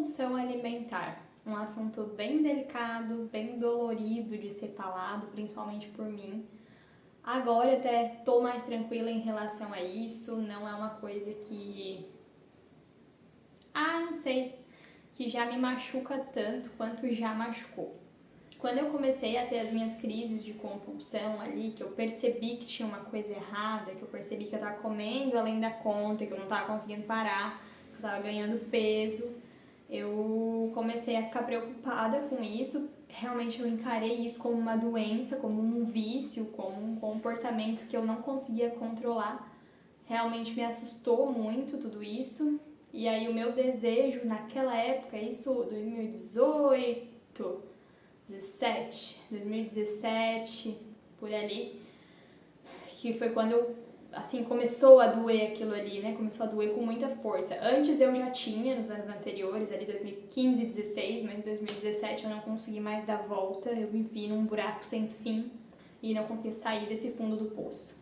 compulsão alimentar. Um assunto bem delicado, bem dolorido de ser falado, principalmente por mim. Agora até tô mais tranquila em relação a isso, não é uma coisa que... não sei, que já me machuca tanto quanto já machucou. Quando eu comecei a ter as minhas crises de compulsão ali, que eu percebi que tinha uma coisa errada, que eu percebi que eu tava comendo além da conta, que eu não tava conseguindo parar, que eu tava ganhando peso, eu comecei a ficar preocupada com isso. Realmente eu encarei isso como uma doença, como um vício, como um comportamento que eu não conseguia controlar. Realmente me assustou muito tudo isso. E aí o meu desejo naquela época, isso 2018, 2017, por ali, que foi quando eu, assim, começou a doer aquilo ali, né? Começou a doer com muita força. Antes eu já tinha, nos anos anteriores, ali 2015, 16, mas em 2017 eu não consegui mais dar volta, eu me vi num buraco sem fim e não conseguia sair desse fundo do poço.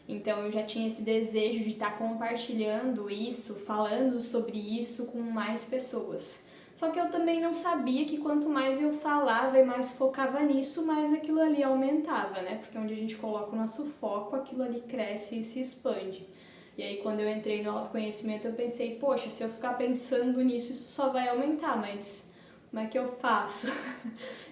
Então eu já tinha esse desejo de estar compartilhando isso, falando sobre isso com mais pessoas. Só que eu também não sabia que quanto mais eu falava e mais focava nisso, mais aquilo ali aumentava, né? Porque onde a gente coloca o nosso foco, aquilo ali cresce e se expande. E aí quando eu entrei no autoconhecimento eu pensei, poxa, se eu ficar pensando nisso, isso só vai aumentar, mas como é que eu faço?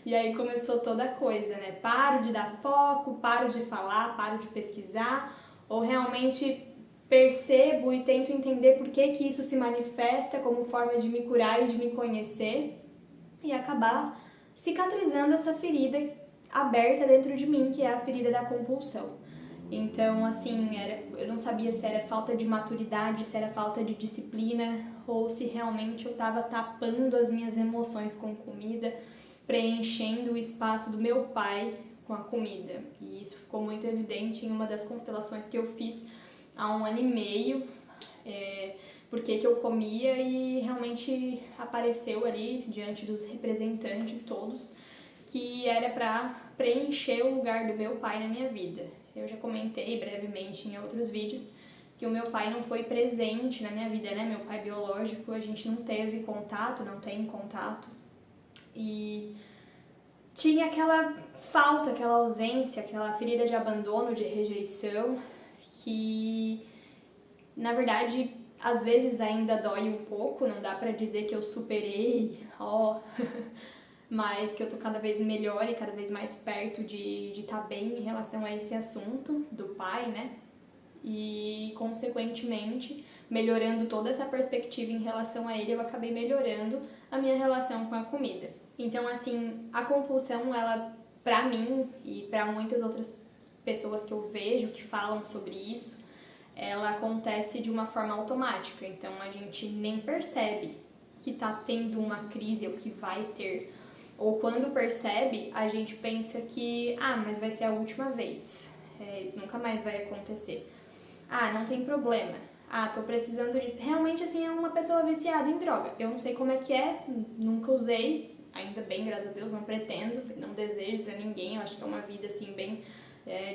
E aí começou toda a coisa, né? Paro de dar foco, paro de falar, paro de pesquisar, ou realmente percebo e tento entender por que isso se manifesta como forma de me curar e de me conhecer e acabar cicatrizando essa ferida aberta dentro de mim, que é a ferida da compulsão. Então, assim, eu não sabia se era falta de maturidade, se era falta de disciplina, ou se realmente eu estava tapando as minhas emoções com comida, preenchendo o espaço do meu pai com a comida. E isso ficou muito evidente em uma das constelações que eu fiz há 1 ano e meio, porque que eu comia e realmente apareceu ali diante dos representantes todos que era para preencher o lugar do meu pai na minha vida. Eu já comentei brevemente em outros vídeos que o meu pai não foi presente na minha vida, né? Meu pai biológico, a gente não teve contato, não tem contato. E tinha aquela falta, aquela ausência, aquela ferida de abandono, de rejeição, que na verdade às vezes ainda dói um pouco, não dá pra dizer que eu superei, mas que eu tô cada vez melhor e cada vez mais perto de estar bem em relação a esse assunto do pai, né? E, consequentemente, melhorando toda essa perspectiva em relação a ele, eu acabei melhorando a minha relação com a comida. Então, assim, a compulsão, ela, pra mim e pra muitas outras pessoas que eu vejo que falam sobre isso, ela acontece de uma forma automática. Então, a gente nem percebe que tá tendo uma crise ou que vai ter. Ou quando percebe, a gente pensa que, mas vai ser a última vez. Isso nunca mais vai acontecer. Não tem problema. Tô precisando disso. Realmente, assim, é uma pessoa viciada em droga. Eu não sei como é que é, nunca usei, ainda bem, graças a Deus, não pretendo, não desejo pra ninguém. Eu acho que é uma vida, assim, bem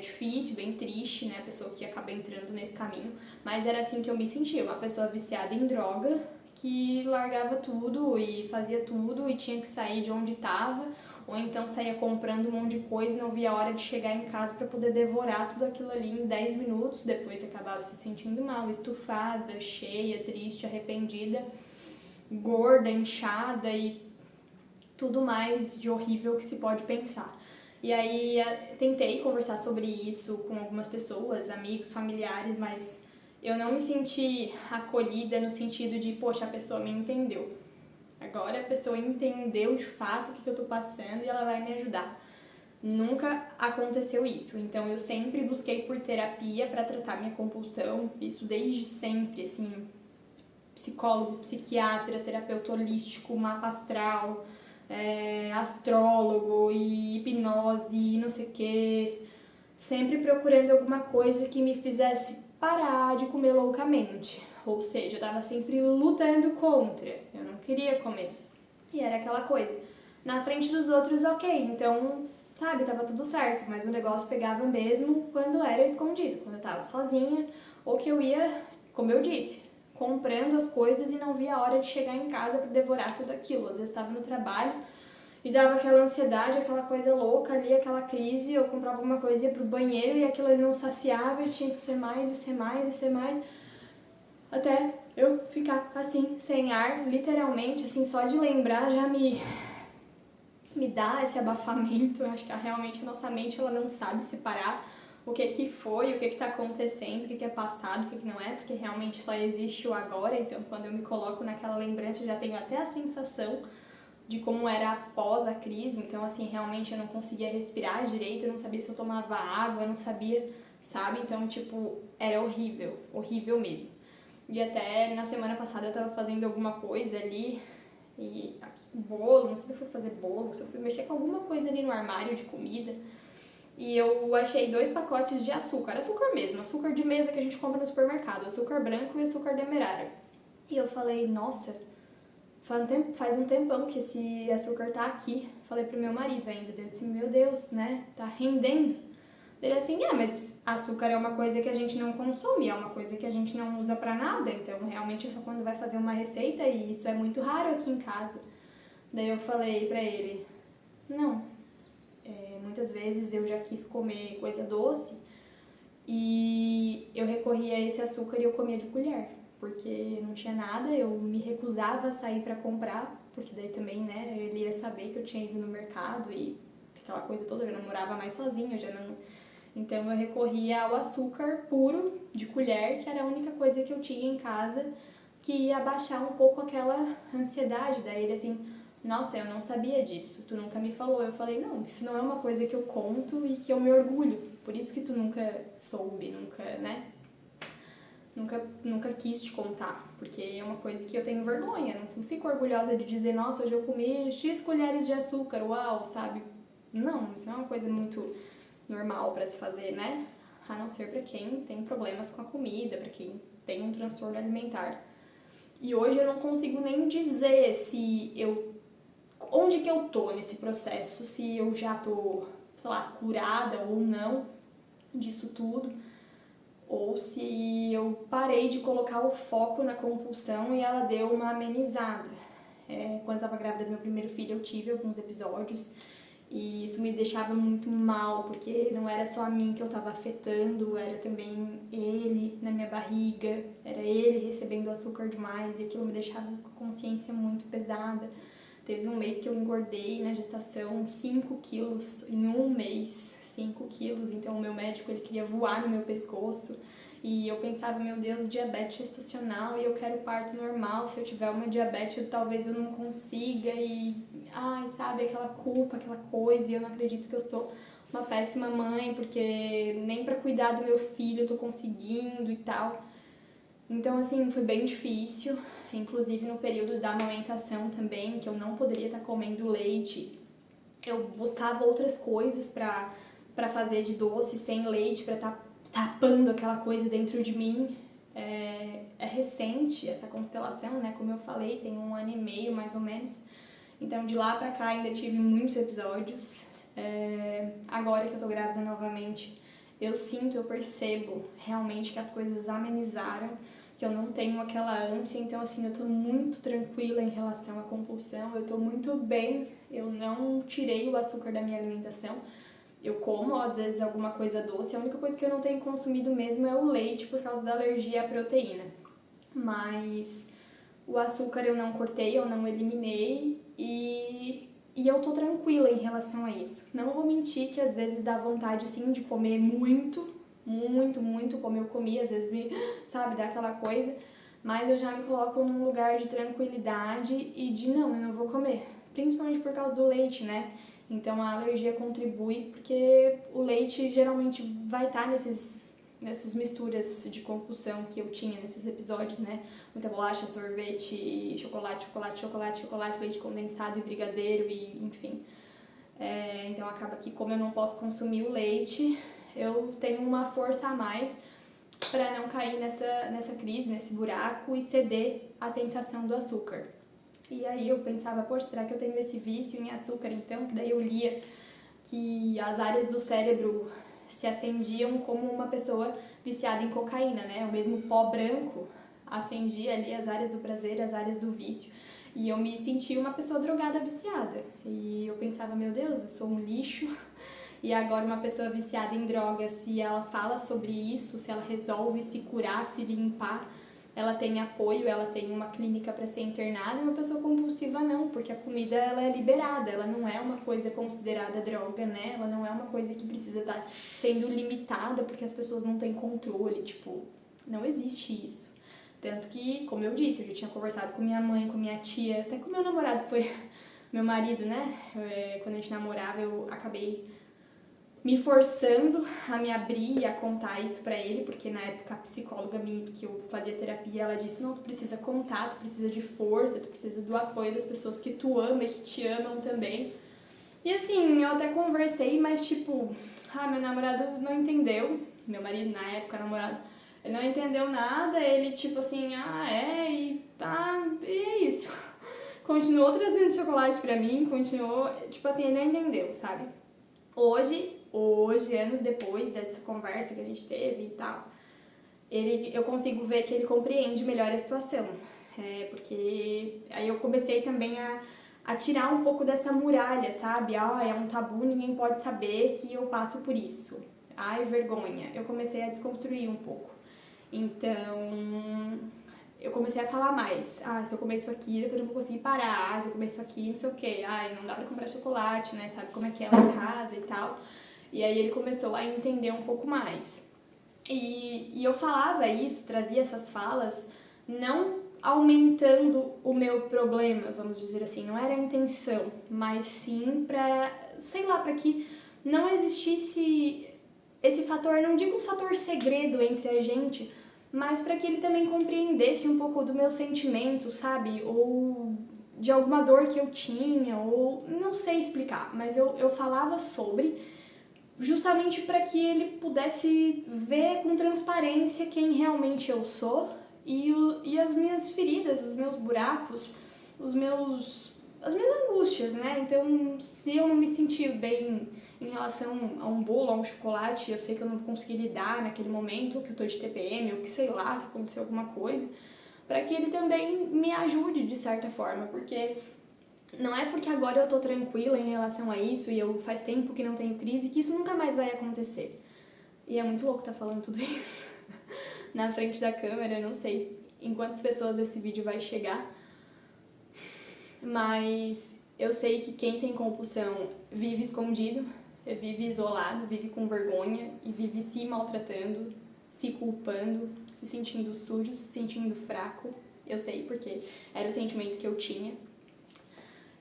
difícil, bem triste, né, a pessoa que acaba entrando nesse caminho. Mas era assim que eu me sentia, uma pessoa viciada em droga, que largava tudo e fazia tudo e tinha que sair de onde estava, ou então saía comprando um monte de coisa e não via a hora de chegar em casa para poder devorar tudo aquilo ali em 10 minutos, depois acabava se sentindo mal, estufada, cheia, triste, arrependida, gorda, inchada e tudo mais de horrível que se pode pensar. E aí tentei conversar sobre isso com algumas pessoas, amigos, familiares, mas eu não me senti acolhida no sentido de, poxa, a pessoa me entendeu. Agora a pessoa entendeu de fato o que eu tô passando e ela vai me ajudar. Nunca aconteceu isso, então eu sempre busquei por terapia para tratar minha compulsão, isso desde sempre, assim, psicólogo, psiquiatra, terapeuta holístico, mapa astral, astrólogo e hipnose e não sei o que, sempre procurando alguma coisa que me fizesse parar de comer loucamente, ou seja, eu tava sempre lutando contra, eu não queria comer, e era aquela coisa, na frente dos outros ok, então, sabe, tava tudo certo, mas o negócio pegava mesmo quando era escondido, quando eu tava sozinha, ou que eu ia, como eu disse, comprando as coisas e não via a hora de chegar em casa para devorar tudo aquilo. Às vezes estava no trabalho e dava aquela ansiedade, aquela coisa louca ali, aquela crise, eu comprava alguma coisa, ia pro banheiro e aquilo ali não saciava e tinha que ser mais e ser mais e ser mais, até eu ficar assim, sem ar, literalmente, assim, só de lembrar já me dá esse abafamento. Eu acho que realmente a nossa mente ela não sabe separar o que foi, o que está acontecendo, o que é passado, o que não é, porque realmente só existe o agora. Então quando eu me coloco naquela lembrança eu já tenho até a sensação de como era após a crise. Então assim, realmente eu não conseguia respirar direito, eu não sabia se eu tomava água, eu não sabia, sabe? Então tipo, era horrível, horrível mesmo. E até na semana passada eu tava fazendo alguma coisa ali, e bolo, não sei se eu fui fazer bolo, se eu fui mexer com alguma coisa ali no armário de comida, e eu achei 2 pacotes de açúcar mesmo, açúcar de mesa que a gente compra no supermercado, açúcar branco e açúcar demerara. E eu falei, nossa, faz um tempão que esse açúcar tá aqui. Falei pro meu marido ainda, eu disse, meu Deus, né, tá rendendo. Ele assim, mas açúcar é uma coisa que a gente não consome, é uma coisa que a gente não usa pra nada, então realmente é só quando vai fazer uma receita e isso é muito raro aqui em casa. Daí eu falei pra ele, não, muitas vezes eu já quis comer coisa doce e eu recorria a esse açúcar e eu comia de colher, porque não tinha nada, eu me recusava a sair pra comprar, porque daí também, né, ele ia saber que eu tinha ido no mercado e aquela coisa toda, eu já não morava mais sozinha, eu já não... Então eu recorria ao açúcar puro, de colher, que era a única coisa que eu tinha em casa que ia abaixar um pouco aquela ansiedade. Daí ele assim, nossa, eu não sabia disso, tu nunca me falou. Eu falei, não, isso não é uma coisa que eu conto e que eu me orgulho, por isso que tu nunca soube, nunca, né? Nunca quis te contar, porque é uma coisa que eu tenho vergonha, não fico orgulhosa de dizer, nossa, hoje eu comi X colheres de açúcar, uau, sabe? Não, isso não é uma coisa muito normal para se fazer, né? A não ser para quem tem problemas com a comida, para quem tem um transtorno alimentar. E hoje eu não consigo nem dizer onde que eu tô nesse processo, se eu já tô, sei lá, curada ou não disso tudo, ou se eu parei de colocar o foco na compulsão e ela deu uma amenizada. Quando eu tava grávida do meu primeiro filho, eu tive alguns episódios e isso me deixava muito mal, porque não era só a mim que eu tava afetando, era também ele na minha barriga, era ele recebendo açúcar demais e aquilo me deixava com a consciência muito pesada. Teve um mês que eu engordei na gestação 5 quilos, em um mês, 5 quilos, então o meu médico ele queria voar no meu pescoço. E eu pensava, meu Deus, diabetes gestacional e eu quero parto normal, se eu tiver uma diabetes talvez eu não consiga e, ai, sabe, aquela culpa, aquela coisa, e eu não acredito que eu sou uma péssima mãe, porque nem pra cuidar do meu filho eu tô conseguindo e tal. Então, assim, foi bem difícil, inclusive no período da amamentação também, que eu não poderia estar comendo leite, eu buscava outras coisas pra fazer de doce sem leite, pra estar tapando aquela coisa dentro de mim. É recente essa constelação, né? Como eu falei, tem 1 ano e meio mais ou menos. Então de lá pra cá ainda tive muitos episódios. Agora que eu tô grávida novamente, eu sinto, eu percebo realmente que as coisas amenizaram, que eu não tenho aquela ânsia, então assim, eu tô muito tranquila em relação à compulsão, eu tô muito bem, eu não tirei o açúcar da minha alimentação. Eu como, às vezes, alguma coisa doce. A única coisa que eu não tenho consumido mesmo é o leite por causa da alergia à proteína. Mas o açúcar eu não cortei, eu não eliminei e eu tô tranquila em relação a isso. Não vou mentir que às vezes dá vontade, sim, de comer muito, muito, muito, como eu comi. Às vezes me, sabe, dá aquela coisa. Mas eu já me coloco num lugar de tranquilidade e de não, eu não vou comer. Principalmente por causa do leite, né? Então a alergia contribui porque o leite geralmente vai estar nessas misturas de compulsão que eu tinha nesses episódios, né? Muita bolacha, sorvete, chocolate, chocolate, chocolate, chocolate, leite condensado e brigadeiro e enfim. Então acaba que como eu não posso consumir o leite, eu tenho uma força a mais para não cair nessa crise, nesse buraco e ceder à tentação do açúcar. E aí eu pensava, poxa, será que eu tenho esse vício em açúcar então? Que daí eu lia que as áreas do cérebro se acendiam como uma pessoa viciada em cocaína, né? O mesmo pó branco, acendia ali as áreas do prazer, as áreas do vício. E eu me sentia uma pessoa drogada, viciada. E eu pensava, meu Deus, eu sou um lixo. E agora uma pessoa viciada em drogas, se ela fala sobre isso, se ela resolve se curar, se limpar, ela tem apoio, ela tem uma clínica para ser internada, e uma pessoa compulsiva não, porque a comida ela é liberada, ela não é uma coisa considerada droga, né? Ela não é uma coisa que precisa estar sendo limitada porque as pessoas não têm controle, tipo, não existe isso. Tanto que, como eu disse, eu já tinha conversado com minha mãe, com minha tia, até com meu namorado, foi meu marido, né? Quando a gente namorava, eu acabei me forçando a me abrir e a contar isso pra ele, porque na época a psicóloga que eu fazia terapia, ela disse, não, tu precisa contar, tu precisa de força, tu precisa do apoio das pessoas que tu ama e que te amam também. E assim, eu até conversei, mas tipo, meu namorado não entendeu, meu marido na época, namorado, ele não entendeu nada, ele tipo assim, e é isso. Continuou trazendo chocolate pra mim, continuou, tipo assim, ele não entendeu, sabe? Hoje, anos depois dessa conversa que a gente teve e tal, eu consigo ver que ele compreende melhor a situação. Porque aí eu comecei também a tirar um pouco dessa muralha, sabe? É um tabu, ninguém pode saber que eu passo por isso. Ai, vergonha. Eu comecei a desconstruir um pouco. Então, eu comecei a falar mais. Se eu comer isso aqui, depois eu não vou conseguir parar. Se eu comer isso aqui, não sei o quê. Não dá pra comprar chocolate, né? Sabe como é que é lá em casa e tal. E aí ele começou a entender um pouco mais. E eu falava isso, trazia essas falas, não aumentando o meu problema, vamos dizer assim, não era a intenção, mas sim pra, sei lá, pra que não existisse esse fator, não digo fator segredo entre a gente, mas pra que ele também compreendesse um pouco do meu sentimento, sabe? Ou de alguma dor que eu tinha, ou não sei explicar, mas eu falava sobre, justamente para que ele pudesse ver com transparência quem realmente eu sou e as minhas feridas, os meus buracos, as minhas angústias, né? Então, se eu não me sentir bem em relação a um bolo, a um chocolate, eu sei que eu não vou conseguir lidar naquele momento, que eu tô de TPM, ou que sei lá, que aconteceu alguma coisa, para que ele também me ajude de certa forma, porque não é porque agora eu tô tranquila em relação a isso e eu faz tempo que não tenho crise que isso nunca mais vai acontecer. E é muito louco estar falando tudo isso na frente da câmera, eu não sei em quantas pessoas esse vídeo vai chegar, mas eu sei que quem tem compulsão vive escondido, vive isolado, vive com vergonha e vive se maltratando, se culpando, se sentindo sujo, se sentindo fraco. Eu sei porque era o sentimento que eu tinha.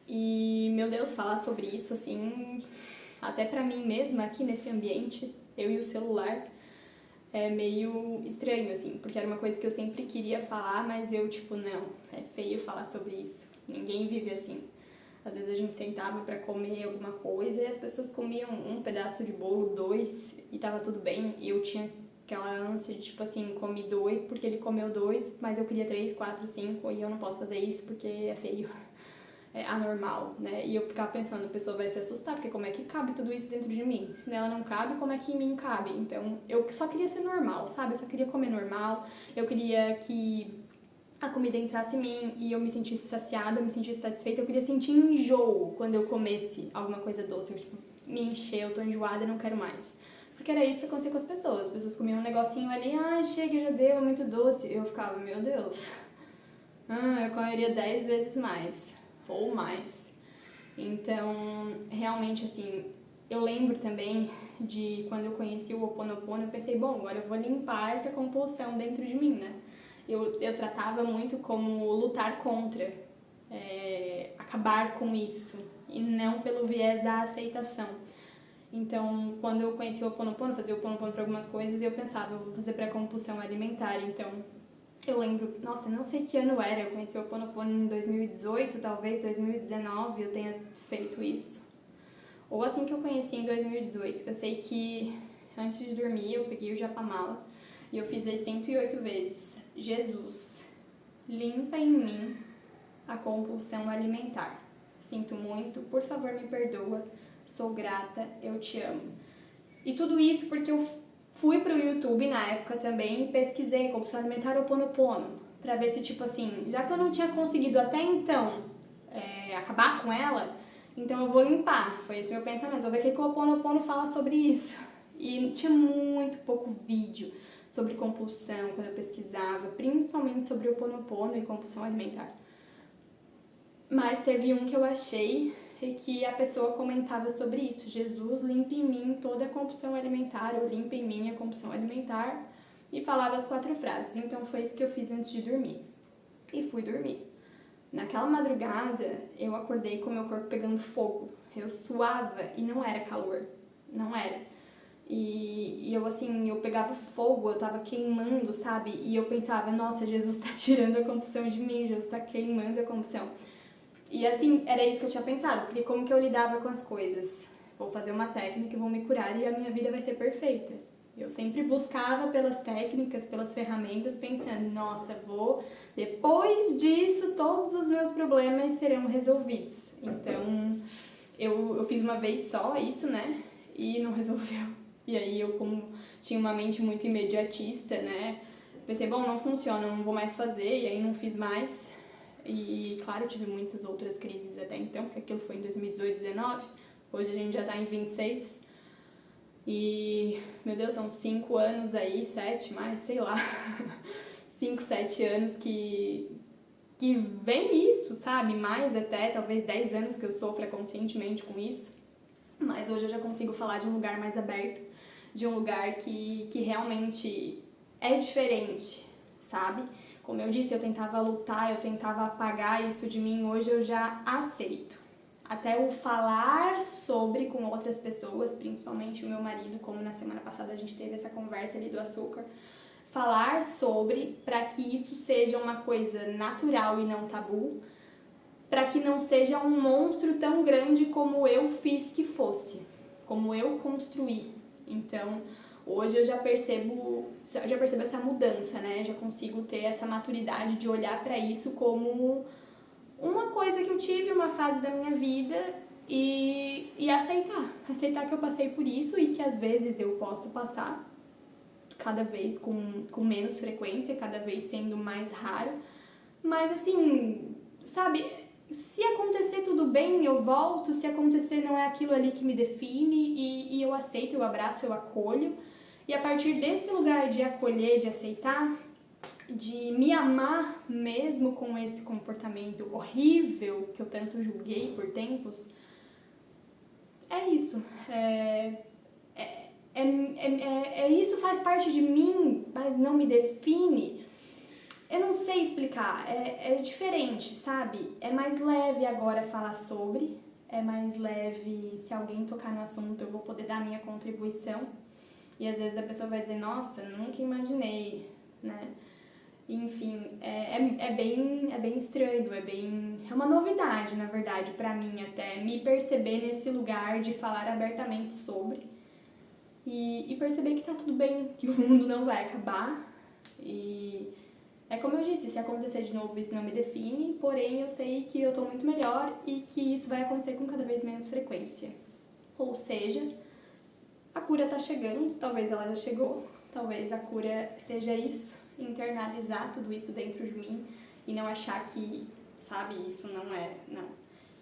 E, meu Deus, falar sobre isso, assim, até pra mim mesma, aqui nesse ambiente, eu e o celular, é meio estranho, assim, porque era uma coisa que eu sempre queria falar, mas eu, tipo, não, é feio falar sobre isso. Ninguém vive assim. Às vezes a gente sentava pra comer alguma coisa e as pessoas comiam um pedaço de bolo, 2, e tava tudo bem, e eu tinha aquela ânsia de, tipo assim, comi 2 porque ele comeu 2, mas eu queria 3, 4, 5, e eu não posso fazer isso porque é feio. É anormal, né? E eu ficava pensando, a pessoa vai se assustar, porque como é que cabe tudo isso dentro de mim? Se nela não cabe, como é que em mim cabe? Então, eu só queria ser normal, sabe? Eu só queria comer normal, eu queria que a comida entrasse em mim e eu me sentisse saciada, eu me sentisse satisfeita, eu queria sentir enjoo quando eu comesse alguma coisa doce, tipo, me encher, eu tô enjoada, não quero mais. Porque era isso que acontecia com as pessoas comiam um negocinho ali, chega, já deu, é muito doce. Eu ficava, meu Deus, eu comeria 10 vezes mais ou mais. Então, realmente, assim, eu lembro também de quando eu conheci o Ho Oponopono, eu pensei, bom, agora eu vou limpar essa compulsão dentro de mim, né? Eu tratava muito como lutar contra, acabar com isso, e não pelo viés da aceitação. Então, quando eu conheci o Ho Oponopono, fazia o Ho Oponopono para algumas coisas, e eu pensava, eu vou fazer para compulsão alimentar, então eu lembro, nossa, não sei que ano era, eu conheci o Ho Oponopono em 2018, talvez 2019 eu tenha feito isso. Ou assim que eu conheci em 2018. Eu sei que antes de dormir eu peguei o Japamala e eu fiz as 108 vezes. Jesus, limpa em mim a compulsão alimentar. Sinto muito, por favor me perdoa, sou grata, eu te amo. E tudo isso porque eu fui pro YouTube na época também e pesquisei compulsão alimentar Ho Oponopono, pra ver se, tipo assim, já que eu não tinha conseguido até então acabar com ela, então eu vou limpar. Foi esse meu pensamento. Eu vou ver o que o Ho Oponopono fala sobre isso. E tinha muito pouco vídeo sobre compulsão quando eu pesquisava, principalmente sobre o Ho Oponopono e compulsão alimentar. Mas teve um que eu achei e que a pessoa comentava sobre isso. Jesus, limpa em mim toda a compulsão alimentar, ou limpa em mim a compulsão alimentar. E falava as 4 frases. Então foi isso que eu fiz antes de dormir. E fui dormir. Naquela madrugada, eu acordei com meu corpo pegando fogo. Eu suava e não era calor. Não era. E eu, assim, eu pegava fogo, eu tava queimando, sabe? E eu pensava, nossa, Jesus tá tirando a compulsão de mim, Jesus tá queimando a compulsão. E assim, era isso que eu tinha pensado, porque como que eu lidava com as coisas? Vou fazer uma técnica e vou me curar e a minha vida vai ser perfeita. Eu sempre buscava pelas técnicas, pelas ferramentas, pensando, nossa, depois disso, todos os meus problemas serão resolvidos. Então, eu fiz uma vez só isso, né? E não resolveu. E aí eu, como tinha uma mente muito imediatista, né? Pensei, bom, não funciona, não vou mais fazer, e aí não fiz mais. E, claro, eu tive muitas outras crises até então, porque aquilo foi em 2018, 2019. Hoje a gente já tá em 26. E, meu Deus, são 5 anos aí, 7 mais, sei lá. 5, 7 anos que vem isso, sabe? Mais até, talvez 10 anos que eu sofra conscientemente com isso. Mas hoje eu já consigo falar de um lugar mais aberto, de um lugar que realmente é diferente, sabe? Como eu disse, eu tentava lutar, eu tentava apagar isso de mim, hoje eu já aceito. Até o falar sobre com outras pessoas, principalmente o meu marido, como na semana passada a gente teve essa conversa ali do açúcar, falar sobre para que isso seja uma coisa natural e não tabu, para que não seja um monstro tão grande como eu fiz que fosse, como eu construí. Então, hoje eu já percebo essa mudança, né? Já consigo ter essa maturidade de olhar para isso como uma coisa que eu tive, uma fase da minha vida e aceitar que eu passei por isso e que às vezes eu posso passar, cada vez com menos frequência, cada vez sendo mais raro, mas assim, sabe, se acontecer tudo bem, eu volto, se acontecer não é aquilo ali que me define e eu aceito, eu abraço, eu acolho, e a partir desse lugar de acolher, de aceitar, de me amar mesmo com esse comportamento horrível que eu tanto julguei por tempos, é isso. Isso faz parte de mim, mas não me define. Eu não sei explicar, é diferente, sabe? É mais leve agora falar sobre, é mais leve se alguém tocar no assunto eu vou poder dar a minha contribuição. E às vezes a pessoa vai dizer, nossa, nunca imaginei, né? Enfim, é bem estranho, é uma novidade, na verdade, pra mim até, me perceber nesse lugar de falar abertamente sobre e perceber que tá tudo bem, que o mundo não vai acabar. E é como eu disse, se acontecer de novo isso não me define, porém eu sei que eu tô muito melhor e que isso vai acontecer com cada vez menos frequência. Ou seja, a cura tá chegando, talvez ela já chegou, talvez a cura seja isso, internalizar tudo isso dentro de mim e não achar que, sabe, isso não.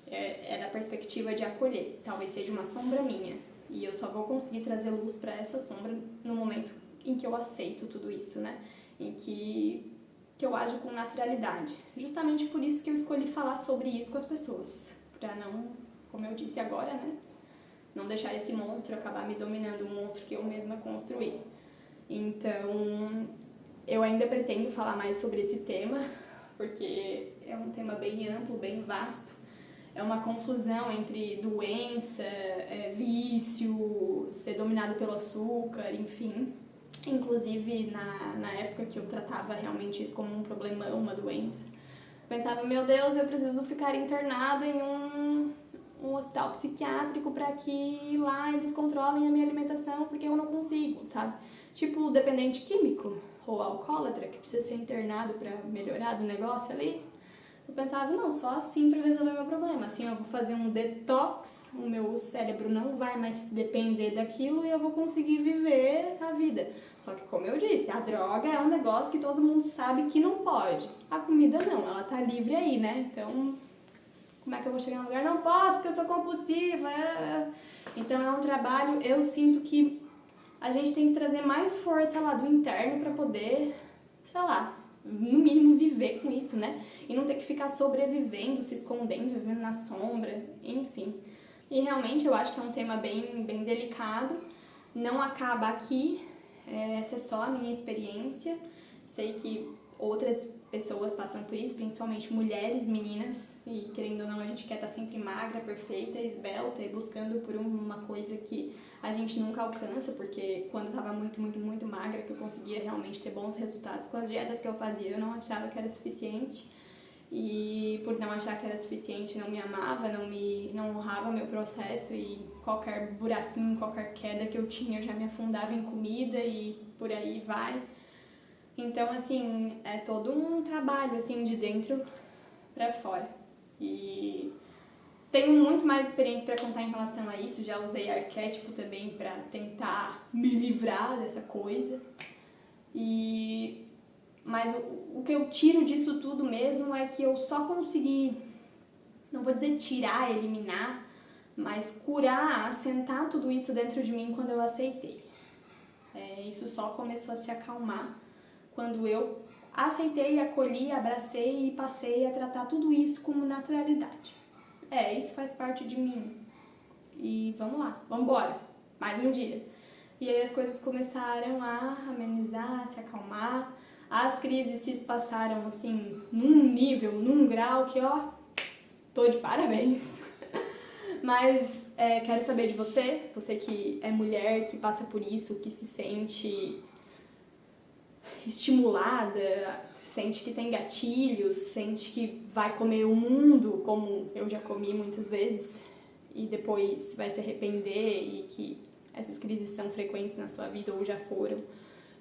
É da perspectiva de acolher, talvez seja uma sombra minha e eu só vou conseguir trazer luz para essa sombra no momento em que eu aceito tudo isso, né? Em que eu ajo com naturalidade. Justamente por isso que eu escolhi falar sobre isso com as pessoas, para não, como eu disse agora, né? Não deixar esse monstro acabar me dominando, um monstro que eu mesma construí. Então, eu ainda pretendo falar mais sobre esse tema, porque é um tema bem amplo, bem vasto. É uma confusão entre doença, vício, ser dominado pelo açúcar, enfim. Inclusive, na época que eu tratava realmente isso como um problemão, uma doença, pensava, meu Deus, eu preciso ficar internada em um hospital psiquiátrico para que lá eles controlem a minha alimentação, porque eu não consigo, sabe? Tipo dependente químico ou alcoólatra que precisa ser internado para melhorar do negócio ali. Eu pensava, não, só assim pra resolver meu problema. Assim eu vou fazer um detox, o meu cérebro não vai mais depender daquilo e eu vou conseguir viver a vida. Só que, como eu disse, a droga é um negócio que todo mundo sabe que não pode. A comida não, ela tá livre aí, né? Então, como é que eu vou chegar num lugar? Não posso, porque eu sou compulsiva. Então é um trabalho, eu sinto que a gente tem que trazer mais força lá do interno pra poder, sei lá, no mínimo viver com isso, né? E não ter que ficar sobrevivendo, se escondendo, vivendo na sombra, enfim. E realmente eu acho que é um tema bem delicado. Não acaba aqui, essa é só a minha experiência. Sei que outras pessoas passam por isso, principalmente mulheres, meninas, e querendo ou não, a gente quer estar sempre magra, perfeita, esbelta e buscando por uma coisa que a gente nunca alcança, porque quando eu tava muito magra, que eu conseguia realmente ter bons resultados com as dietas que eu fazia, eu não achava que era suficiente. E por não achar que era suficiente, não me amava, não honrava o meu processo e qualquer buraquinho, qualquer queda que eu tinha, eu já me afundava em comida e por aí vai. Então, assim, é todo um trabalho, assim, de dentro pra fora. E tenho muito mais experiência para contar em relação a isso, já usei arquétipo também para tentar me livrar dessa coisa. Mas o que eu tiro disso tudo mesmo é que eu só consegui, não vou dizer tirar, eliminar, mas curar, assentar tudo isso dentro de mim quando eu aceitei. Isso só começou a se acalmar quando eu aceitei, acolhi, abracei e passei a tratar tudo isso como naturalidade. Isso faz parte de mim. E vamos lá, vamos embora. Mais um dia. E aí as coisas começaram a amenizar, a se acalmar. As crises se passaram, assim, num nível, num grau que, ó, tô de parabéns. Mas quero saber de você que é mulher, que passa por isso, que se sente estimulada, sente que tem gatilhos, sente que vai comer o mundo, como eu já comi muitas vezes, e depois vai se arrepender, e que essas crises são frequentes na sua vida ou já foram.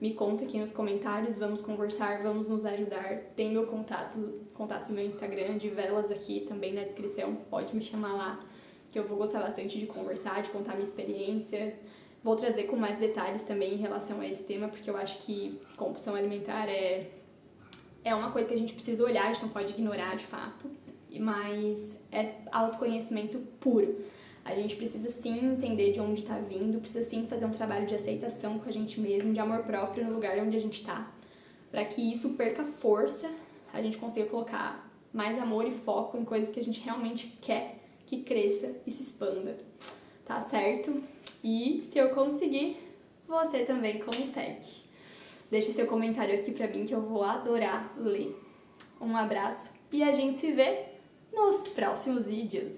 Me conta aqui nos comentários, vamos conversar, vamos nos ajudar. Tem meu contato do meu Instagram, de velas aqui também na descrição, pode me chamar lá, que eu vou gostar bastante de conversar, de contar minha experiência. Vou trazer com mais detalhes também em relação a esse tema, porque eu acho que compulsão alimentar é uma coisa que a gente precisa olhar, a gente não pode ignorar de fato, mas é autoconhecimento puro. A gente precisa sim entender de onde está vindo, precisa sim fazer um trabalho de aceitação com a gente mesmo, de amor próprio no lugar onde a gente está, para que isso perca força, a gente consiga colocar mais amor e foco em coisas que a gente realmente quer que cresça e se expanda, tá certo? E se eu conseguir, você também consegue. Deixe seu comentário aqui pra mim que eu vou adorar ler. Um abraço e a gente se vê nos próximos vídeos.